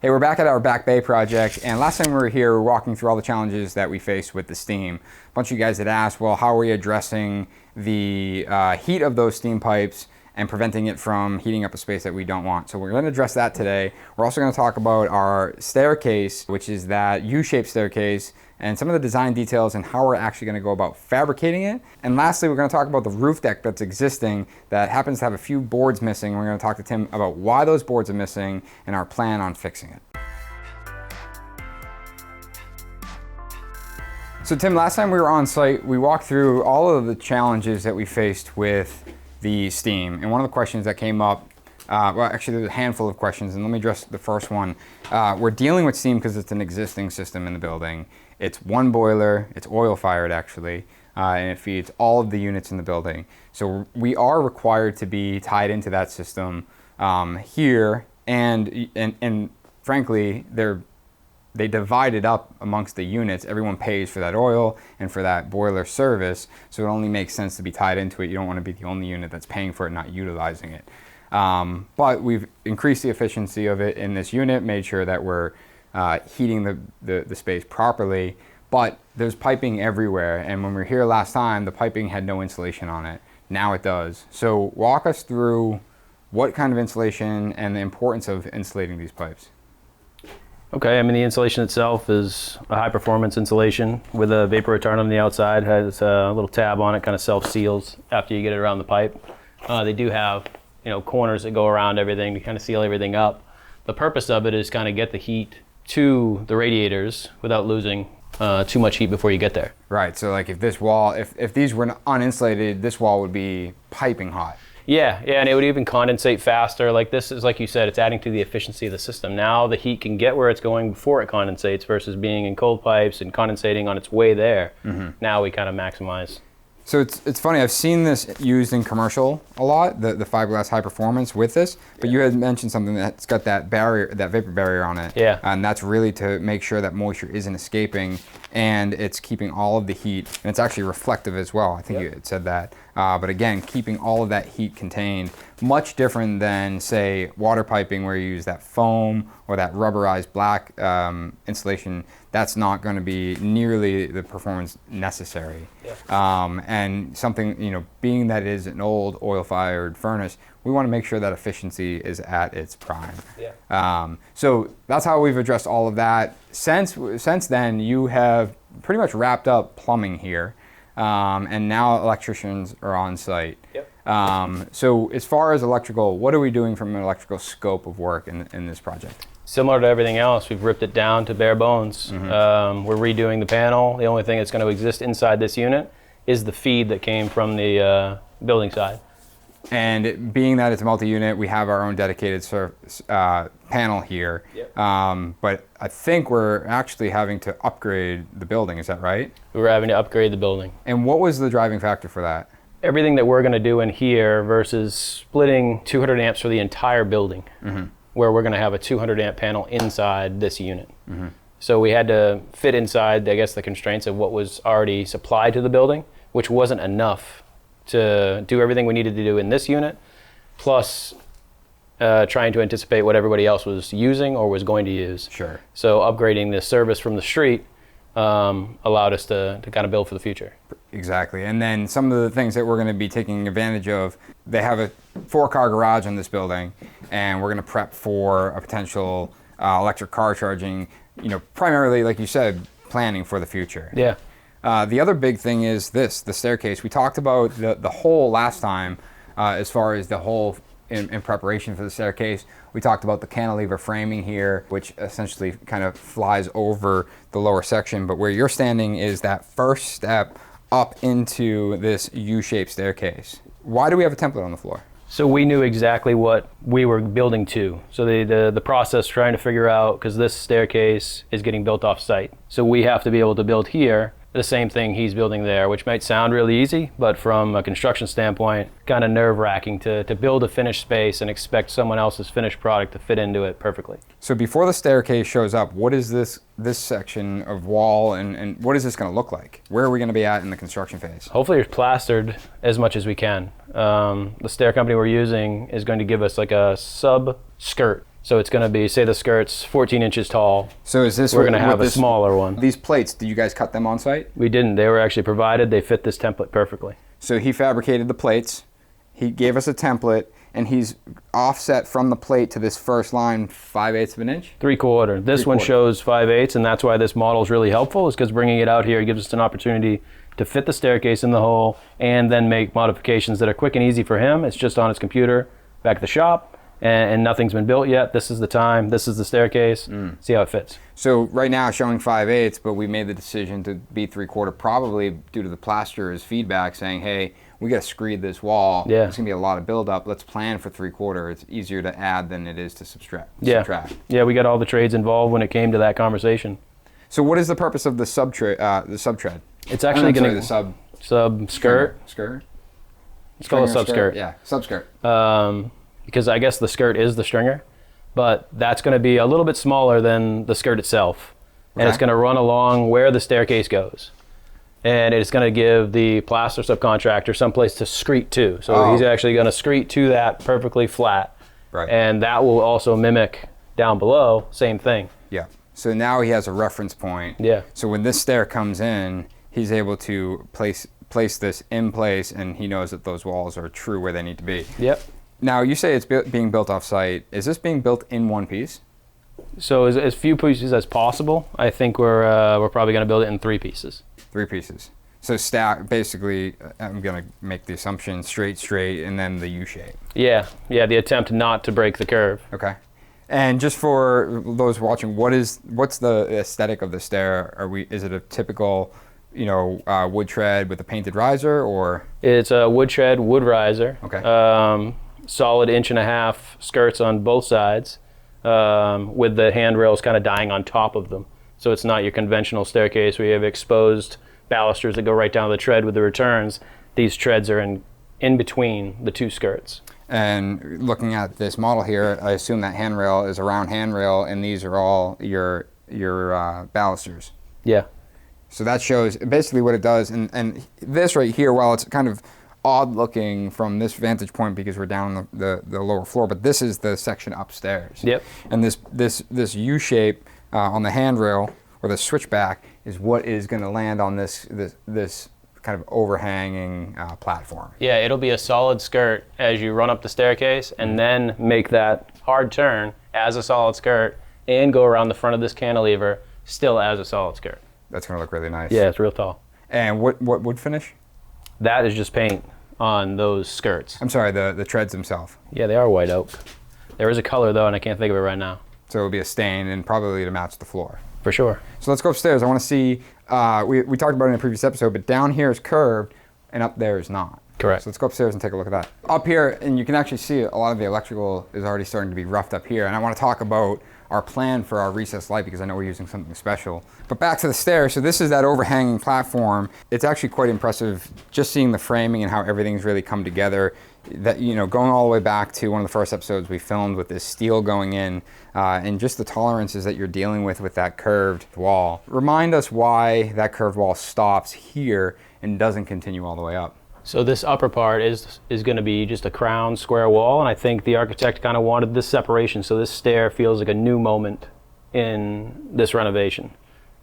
Hey, we're back at our Back Bay project, and last time we were here, we were walking through all the challenges that we faced with the steam. A bunch of you guys had asked, well, how are we addressing the heat of those steam pipes and preventing it from heating up a space that we don't want? So we're going to address that today. We're also going to talk about our staircase, which is that U-shaped staircase, and some of the design details and how we're actually going to go about fabricating it. And lastly, we're going to talk about the roof deck that's existing that happens to have a few boards missing. We're going to talk to Tim about why those boards are missing and our plan on fixing it. So Tim, last time we were on site, we walked through all of the challenges that we faced with the steam. And one of the questions that came up, well, actually there's a handful of questions, and let me address the first one. We're dealing with steam because it's an existing system in the building. It's one boiler, it's oil fired actually, and it feeds all of the units in the building. So we are required to be tied into that system here, and frankly, they divide it up amongst the units. Everyone pays for that oil and for that boiler service, so it only makes sense to be tied into it. You don't want to be the only unit that's paying for it, not utilizing it. But we've increased the efficiency of it in this unit, made sure that we're heating the space properly, but there's piping everywhere, and when we were here last time, the piping had no insulation on it. Now it does. So walk us through what kind of insulation and the importance of insulating these pipes. Okay, I mean, the insulation itself is a high performance insulation with a vapor retardant on the outside. Has a little tab on it, kind of self-seals after you get it around the pipe. They do have, corners that go around everything to kind of seal everything up. The purpose of it is kind of get the heat to the radiators without losing too much heat before you get there. Right, so like if this wall, if these were uninsulated, this wall would be piping hot. Yeah, and it would even condensate faster. Like this is, like you said, it's adding to the efficiency of the system. Now the heat can get where it's going before it condensates versus being in cold pipes and condensating on its way there. Mm-hmm. Now we kind of maximize. So it's funny, I've seen this used in commercial a lot, the fiberglass high performance with this, but you had mentioned something that's got that barrier, that vapor barrier on it. Yeah. And that's really to make sure that moisture isn't escaping and it's keeping all of the heat, and it's actually reflective as well. I think you had said that. But again, keeping all of that heat contained, much different than, say, water piping where you use that foam or that rubberized black insulation. That's not going to be nearly the performance necessary. Yeah. And something, being that it is an old oil-fired furnace, we want to make sure that efficiency is at its prime. Yeah. So that's how we've addressed all of that. Since then, you have pretty much wrapped up plumbing here. And now electricians are on site. Yep. So as far as electrical, what are we doing from an electrical scope of work in this project? Similar to everything else, we've ripped it down to bare bones. Mm-hmm. We're redoing the panel. The only thing that's going to exist inside this unit is the feed that came from the building side. And being that it's a multi-unit, we have our own dedicated panel here. Yep. But I think we're actually having to upgrade the building, is that right? We were having to upgrade the building. And what was the driving factor for that? Everything that we're going to do in here versus splitting 200 amps for the entire building, mm-hmm. where we're going to have a 200 amp panel inside this unit. Mm-hmm. So we had to fit inside, I guess, the constraints of what was already supplied to the building, which wasn't enough to do everything we needed to do in this unit, plus trying to anticipate what everybody else was using or was going to use. Sure. So upgrading the service from the street allowed us to kind of build for the future. Exactly. And then some of the things that we're going to be taking advantage of, they have a 4-car garage in this building, and we're going to prep for a potential electric car charging, primarily, like you said, planning for the future. Yeah. The other big thing is the staircase. We talked about the hole last time as far as the hole in preparation for the staircase. We talked about the cantilever framing here, which essentially kind of flies over the lower section, but where you're standing is that first step up into this U-shaped staircase. Why do we have a template on the floor? So we knew exactly what we were building to. So the process trying to figure out, because this staircase is getting built off site. So we have to be able to build here the same thing he's building there, which might sound really easy, but from a construction standpoint, kind of nerve-wracking to build a finished space and expect someone else's finished product to fit into it perfectly. So before the staircase shows up, what is this section of wall and what is this going to look like? Where are we going to be at in the construction phase? Hopefully it's plastered as much as we can. The stair company we're using is going to give us like a sub-skirt So it's going to be, say the skirt's 14 inches tall. So is this we're going to have a smaller one. These plates, did you guys cut them on site? We didn't. They were actually provided. They fit this template perfectly. So he fabricated the plates. He gave us a template, and he's offset from the plate to this first line 5/8 of an inch? 3/4. This one shows 5/8, and that's why this model is really helpful, is because bringing it out here gives us an opportunity to fit the staircase in the hole and then make modifications that are quick and easy for him. It's just on his computer back at the shop, and nothing's been built yet. This is the time. This is the staircase. See how it fits. So right now it's showing 5/8, but we made the decision to be 3/4, probably due to the plasterer's feedback saying, hey, we got to screed this wall. Yeah. It's going to be a lot of buildup. Let's plan for 3/4. It's easier to add than it is to subtract. Yeah, we got all the trades involved when it came to that conversation. So what is the purpose of the sub-tread? It's actually going to... the sub skirt. Skirt? It's called a sub skirt. Yeah, sub skirt. Because I guess the skirt is the stringer, but that's going to be a little bit smaller than the skirt itself. And it's going to run along where the staircase goes. And it's going to give the plaster subcontractor someplace to screed to. So he's actually going to screed to that perfectly flat. Right. And that will also mimic down below, same thing. Yeah. So now he has a reference point. Yeah. So when this stair comes in, he's able to place this in place, and he knows that those walls are true where they need to be. Yep. Now, you say it's being built off-site. Is this being built in one piece? So as few pieces as possible. I think we're probably going to build it in 3 pieces. 3 pieces. So stack, basically, I'm going to make the assumption straight, and then the U shape. Yeah, the attempt not to break the curve. Okay. And just for those watching, what's the aesthetic of the stair? Is it a typical, wood tread with a painted riser, or? It's a wood tread, wood riser. Okay. Solid 1.5 inch skirts on both sides, with the handrails kind of dying on top of them. So it's not your conventional staircase where you have exposed balusters that go right down the tread with the returns. These treads are in between the 2 skirts. And looking at this model here, I assume that handrail is a round handrail, and these are all your balusters. Yeah. So that shows basically what it does. And this right here, while it's kind of odd looking from this vantage point because we're down on the lower floor, but this is the section upstairs. Yep. And this U shape on the handrail, or the switchback, is what is going to land on this kind of overhanging platform. Yeah, it'll be a solid skirt as you run up the staircase, and then make that hard turn as a solid skirt and go around the front of this cantilever still as a solid skirt. That's going to look really nice. Yeah, it's real tall. And what wood finish? That is just paint on those skirts. I'm sorry, the treads themselves. Yeah, they are white oak. There is a color though, and I can't think of it right now. So it'll be a stain, and probably to match the floor. For sure. So let's go upstairs. I want to see, we talked about it in a previous episode, but down here is curved and up there is not. Correct. So let's go upstairs and take a look at that. Up here, and you can actually see a lot of the electrical is already starting to be roughed up here. And I want to talk about our plan for our recessed light, because I know we're using something special. But back to the stairs. So this is that overhanging platform. It's actually quite impressive just seeing the framing and how everything's really come together. That, going all the way back to one of the first episodes we filmed with this steel going in, and just the tolerances that you're dealing with that curved wall. Remind us why that curved wall stops here and doesn't continue all the way up. So this upper part is going to be just a crown square wall, and I think the architect kind of wanted this separation, so this stair feels like a new moment in this renovation.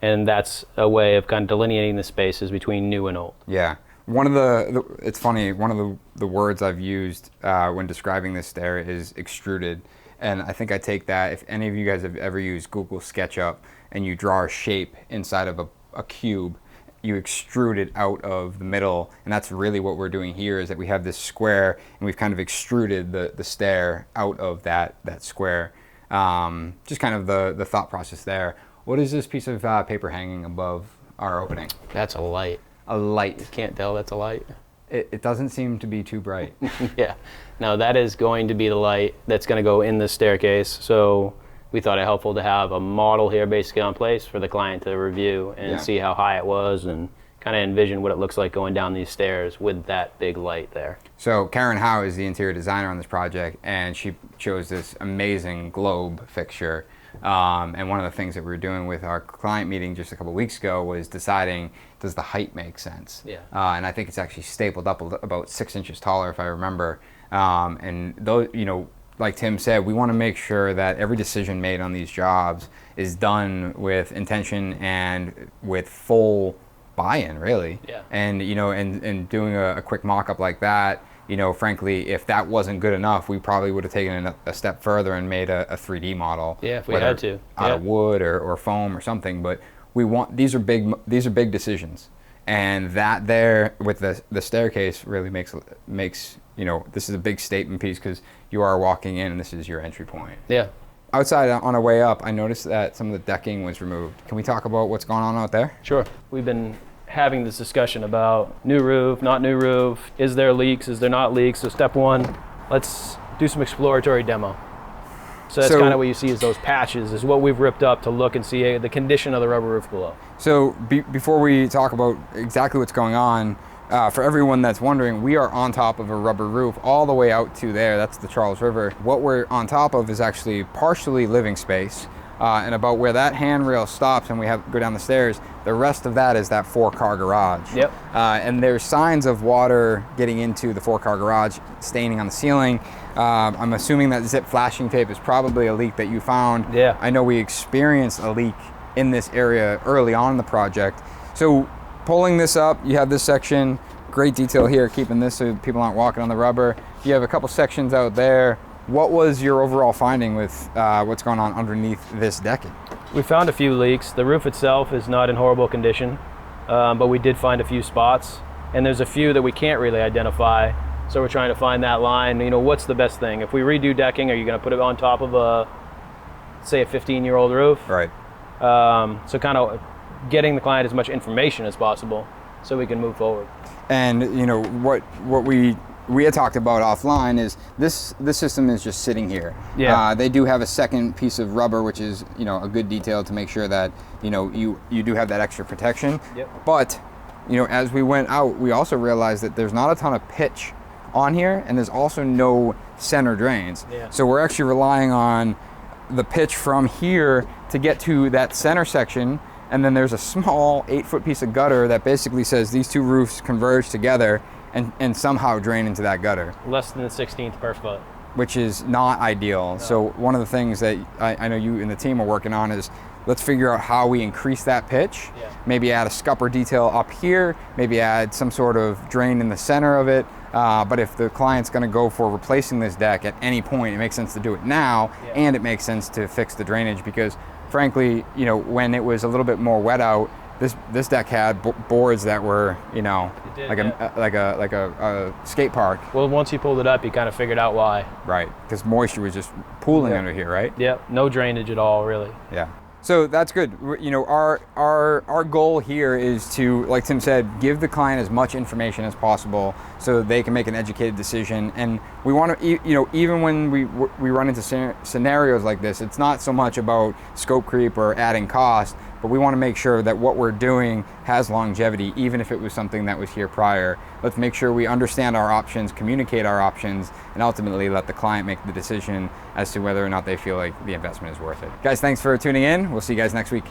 And that's a way of kind of delineating the spaces between new and old. Yeah. It's funny, one of the words I've used when describing this stair is extruded. And I think I take that, if any of you guys have ever used Google SketchUp and you draw a shape inside of a cube, you extrude it out of the middle, and that's really what we're doing here, is that we have this square and we've kind of extruded the stair out of that square. Just kind of the thought process there. What is this piece of paper hanging above our opening? That's a light. A light. You can't tell that's a light. It doesn't seem to be too bright. Yeah. No, that is going to be the light that's going to go in the staircase. So we thought it helpful to have a model here basically on place for the client to review and see how high it was, and kind of envision what it looks like going down these stairs with that big light there. So Karen Howe is the interior designer on this project, and she chose this amazing globe fixture. And one of the things that we were doing with our client meeting just a couple weeks ago was deciding, does the height make sense? Yeah. And I think it's actually stapled up about 6 inches taller, if I remember. And those, like Tim said, we want to make sure that every decision made on these jobs is done with intention and with full buy-in, really. Yeah. And and doing a quick mock-up like that, frankly, if that wasn't good enough, we probably would have taken it a step further and made a 3D model. Yeah, if we had to. Out of wood or foam or something. But these are big decisions, and that there with the staircase really makes this is a big statement piece, because you are walking in and this is your entry point. Yeah. Outside on our way up, I noticed that some of the decking was removed. Can we talk about what's going on out there? Sure. We've been having this discussion about new roof, not new roof, is there leaks, is there not leaks? So step one, let's do some exploratory demo. So that's kind of what you see is those patches, is what we've ripped up to look and see the condition of the rubber roof below. So before we talk about exactly what's going on, for everyone that's wondering, we are on top of a rubber roof all the way out to there. That's the Charles River. What we're on top of is actually partially living space. And about where that handrail stops and we go down the stairs, the rest of that is that 4-car garage. Yep. And there's signs of water getting into the 4-car garage, staining on the ceiling. I'm assuming that zip flashing tape is probably a leak that you found. Yeah. I know we experienced a leak in this area early on in the project. So pulling this up, you have this section, great detail here, keeping this so people aren't walking on the rubber. You have a couple sections out there. What was your overall finding with what's going on underneath this decking? We found a few leaks. The roof itself is not in horrible condition, but we did find a few spots, and there's a few that we can't really identify. So we're trying to find that line. What's the best thing? If we redo decking, are you going to put it on top of say a 15-year-old roof? Right. So kind of getting the client as much information as possible so we can move forward. And what we had talked about offline is this system is just sitting here. Yeah. They do have a second piece of rubber, which is a good detail to make sure that you do have that extra protection. Yep. But as we went out, we also realized that there's not a ton of pitch on here, and there's also no center drains. Yeah. So we're actually relying on the pitch from here to get to that center section. And then there's a small 8-foot piece of gutter that basically says these two roofs converge together and somehow drain into that gutter. Less than the 16th per foot. Which is not ideal. No. So one of the things that I know you and the team are working on is let's figure out how we increase that pitch. Yeah. Maybe add a scupper detail up here, maybe add some sort of drain in the center of it. But if the client's gonna go for replacing this deck at any point, it makes sense to do it now, Yeah. and it makes sense to fix the drainage, because frankly, when it was a little bit more wet out, this deck had boards that were, like a skate park. Well, once you pulled it up, you kind of figured out why. Right, because moisture was just pooling Yeah. under here, right? Yep, no drainage at all, really. Yeah. So that's good. Our goal here is to, like Tim said, give the client as much information as possible so they can make an educated decision. And we want to, even when we run into scenarios like this, it's not so much about scope creep or adding cost, but we want to make sure that what we're doing has longevity, even if it was something that was here prior. Let's make sure we understand our options, communicate our options, and ultimately let the client make the decision as to whether or not they feel like the investment is worth it. Guys, thanks for tuning in. We'll see you guys next week.